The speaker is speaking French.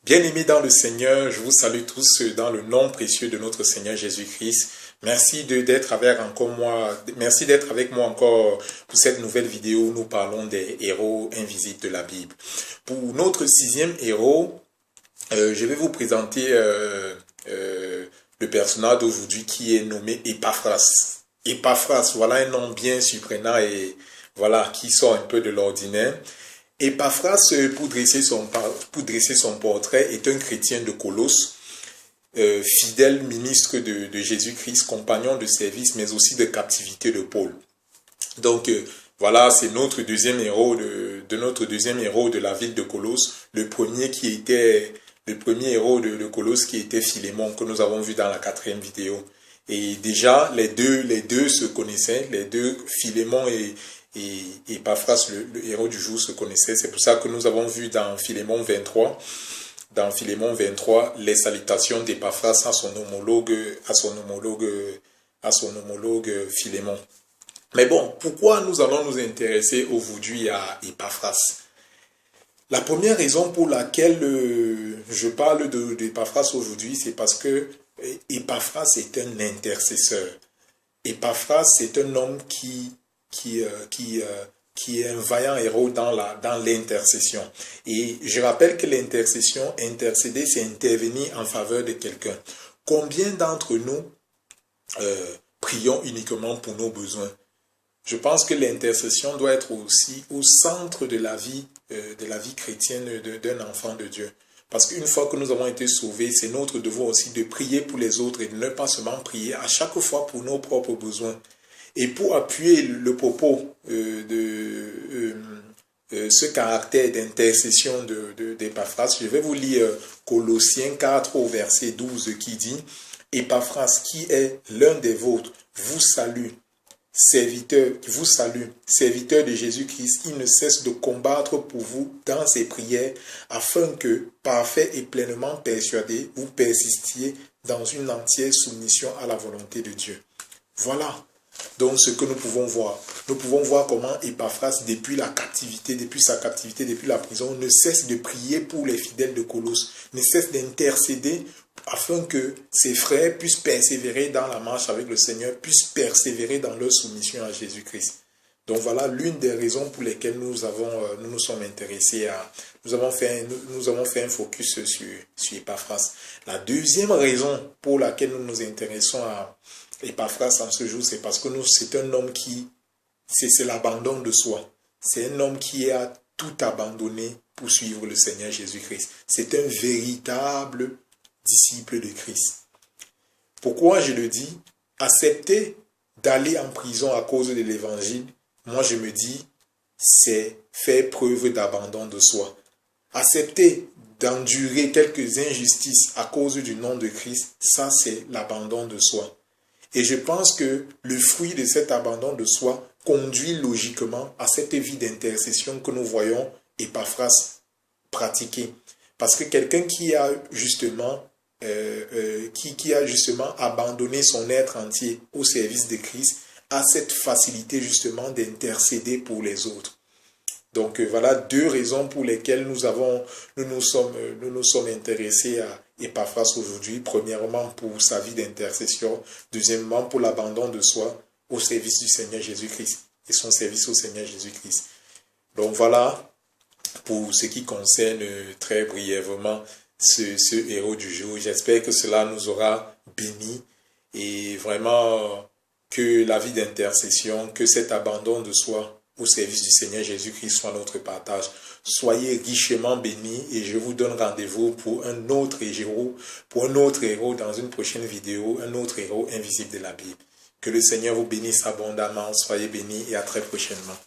Bien-aimés dans le Seigneur, je vous salue tous dans le nom précieux de notre Seigneur Jésus-Christ. Merci d'être avec moi encore pour cette nouvelle vidéo où nous parlons des héros invisibles de la Bible. Pour notre sixième héros, je vais vous présenter le personnage d'aujourd'hui qui est nommé Épaphras. Épaphras, voilà un nom bien surprenant et voilà qui sort un peu de l'ordinaire. Épaphras, pour dresser son portrait, est un chrétien de Colosse, fidèle ministre de Jésus-Christ, compagnon de service, mais aussi de captivité de Paul. Donc, voilà, c'est notre deuxième héros de la ville de Colosse, le premier héros de Colosse qui était Philémon, que nous avons vu dans la 4e vidéo. Et déjà, les deux se connaissaient, les deux, Philémon et Épaphras, le héros du jour, se connaissaient. C'est pour ça que nous avons vu dans Philémon 23, les salutations d'Épaphras à son homologue Philémon. Mais bon, pourquoi nous allons nous intéresser aujourd'hui à Épaphras? La première raison pour laquelle je parle d'Épaphras aujourd'hui, c'est parce que Épaphras est un intercesseur. Épaphras est un homme qui est un vaillant héros dans l'intercession. Et je rappelle que l'intercession, intercéder, c'est intervenir en faveur de quelqu'un. Combien d'entre nous prions uniquement pour nos besoins? Je pense que l'intercession doit être aussi au centre de la vie chrétienne d'un enfant de Dieu. Parce qu'une fois que nous avons été sauvés, c'est notre devoir aussi de prier pour les autres et de ne pas seulement prier à chaque fois pour nos propres besoins. Et pour appuyer le propos ce caractère d'intercession d'Épaphras, je vais vous lire Colossiens 4 au verset 12 qui dit « Épaphras, qui est l'un des vôtres, vous salue, serviteur de Jésus-Christ, il ne cesse de combattre pour vous dans ses prières, afin que, parfait et pleinement persuadé, vous persistiez dans une entière soumission à la volonté de Dieu. » Voilà. Donc, ce que nous pouvons voir comment Épaphras, depuis sa captivité, depuis la prison, ne cesse de prier pour les fidèles de Colosse, ne cesse d'intercéder afin que ses frères puissent persévérer dans la marche avec le Seigneur, puissent persévérer dans leur soumission à Jésus-Christ. Donc voilà l'une des raisons pour lesquelles nous nous sommes intéressés nous avons fait un focus sur Épaphras. La deuxième raison pour laquelle nous nous intéressons à Épaphras en ce jour, c'est parce que c'est un homme c'est l'abandon de soi. C'est un homme qui a tout abandonné pour suivre le Seigneur Jésus-Christ. C'est un véritable disciple de Christ. Pourquoi je le dis? Accepter d'aller en prison à cause de l'évangile, moi je me dis, c'est faire preuve d'abandon de soi. Accepter d'endurer quelques injustices à cause du nom de Christ, ça c'est l'abandon de soi. Et je pense que le fruit de cet abandon de soi conduit logiquement à cette vie d'intercession que nous voyons Épaphras pratiquer. Parce que quelqu'un qui a justement abandonné son être entier au service de Christ a cette facilité justement d'intercéder pour les autres. Donc voilà deux raisons pour lesquelles nous nous sommes intéressés à Épaphras aujourd'hui. Premièrement, pour sa vie d'intercession. Deuxièmement, pour l'abandon de soi au service du Seigneur Jésus-Christ et son service au Seigneur Jésus-Christ. Donc voilà, pour ce qui concerne très brièvement ce héros du jour. J'espère que cela nous aura bénis et vraiment que la vie d'intercession, que cet abandon de soi au service du Seigneur Jésus-Christ soit notre partage. Soyez richement bénis et je vous donne rendez-vous pour un autre héros dans une prochaine vidéo, un autre héros invisible de la Bible. Que le Seigneur vous bénisse abondamment, soyez bénis et à très prochainement.